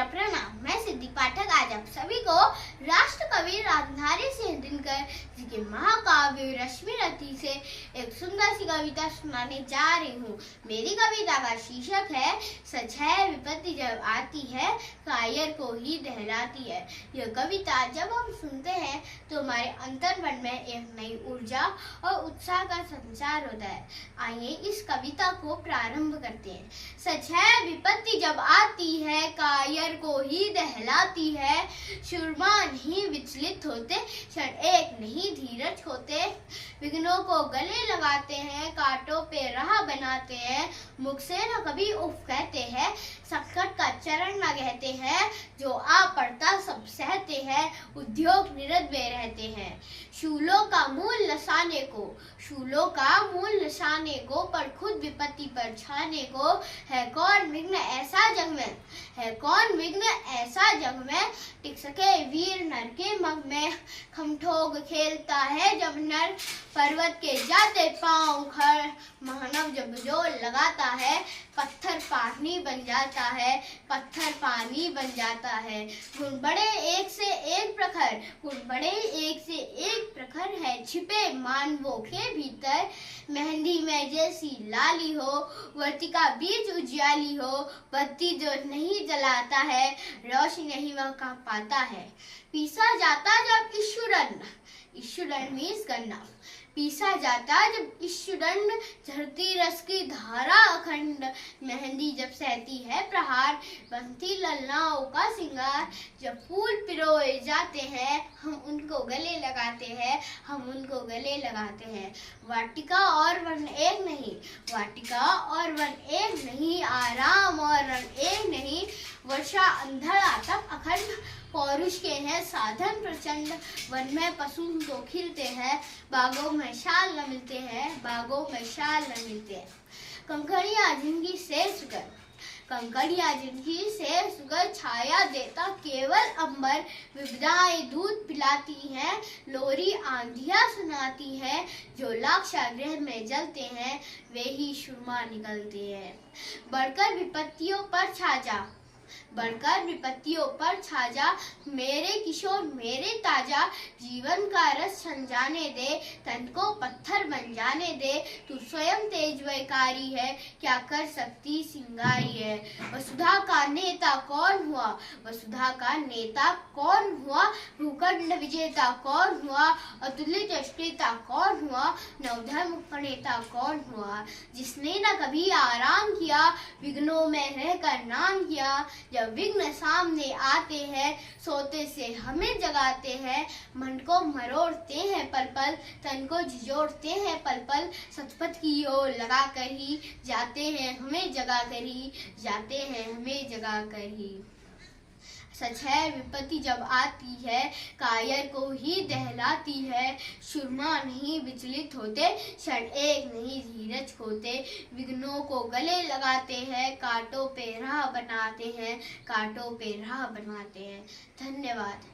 प्रणाम। मैं सिद्धि पाठक आज आप सभी को राष्ट्र कवि रामधारी सिंह दिनकर जी के महाकाव्य रश्मि रति से एक सुंदर सी कविता सुनाने जा रही हूँ। मेरी कविता का शीर्षक है सच है विपत्ति जब आती है कायर को ही दहलाती है। यह कविता जब हम सुनते हैं तो हमारे अंतर्मन में एक नई ऊर्जा और उत्साह का संचार होता है। आइए इस कविता को प्रारंभ करते हैं। सच है विपत्ति जब आती है कायर को ही दहलाती है, सुरमा नहीं विचलित होते, क्षण एक नहीं धीरज होते, विघ्नों को गले लगाते हैं, कांटों पे राह बनाते हैं, मुख से न कभी उफ कहते हैं, संकट का चरण न कहते हैं, जो आ पड़ता सब सहते हैं, उद्योग निरत में रहते हैं। शूलों का मूल नसाने को पर खुद विपत्ति पर छाने को है कौन विघ्न ऐसा जग में टिक सके वीर नर के मग में। खमठोग खेलता है जब नर पर्वत के जाते पांव उखड़, मानव जब जोर लगाता है पत्थर पानी बन जाता है। गुण बड़े एक से एक प्रखर है छिपे मानवों के भीतर, मेहंदी में जैसी लाली हो वर्तिका बीच उजियाली हो, बत्ती जो नहीं जलाता है रोशनी नहीं वह कहाँ पाता है। पीसा जाता जब ईश्वरन मीन्स गन्ना, पीसा जाता जब ईश्वरन झरती रस की धारा अखंड, मेहंदी जब सहती है प्रहार बनती ललनाओं का सिंगार। जब फूल पिरोए जाते हैं हम उनको गले लगाते हैं, वाटिका और वन एक नहीं, आराम और रण एक नहीं, वर्षा अंधड़ आतप अखंड, पौरुष के हैं साधन प्रचंड, वन में पशु तो खिलते हैं, बागों में शाल न मिलते हैं। कंकड़ियां जिंदगी से सुगर छाया देता केवल अंबर, विविधाएं दूध पिलाती हैं, लोरी आंधियां सुनाती हैं, जो लाक्षागृह में जलते हैं वे ही सुरमा निकलते हैं। बढ़कर विपत्तियों पर छा जा मेरे किशोर मेरे ताजा, जीवन का रस समझाने दे तन को पत्थर बन जाने दे, तू स्वयं तेज वैकारी है क्या कर सकती सिंगारी है। वसुधा का नेता कौन हुआ, भूखंड विजेता कौन हुआ, अतुलित अष्टेता कौन हुआ, नवधर्म प्रणेता कौन हुआ, जिसने न कभी आराम किया विघ्नों में रहकर नाम किया। जब विघ्न सामने आते हैं सोते से हमें जगाते हैं, मन को मरोड़ते हैं पल पल, तन को झिझोड़ते हैं पल पल, सतपथ की ओर लगा कर ही जाते हैं हमें जगा कर ही। सच है विपत्ति जब आती है कायर को ही दहलाती है, सुरमा नहीं विचलित होते, क्षण एक नहीं धीरज होते, विघ्नों को गले लगाते हैं, कांटों पे राह बनाते हैं। धन्यवाद।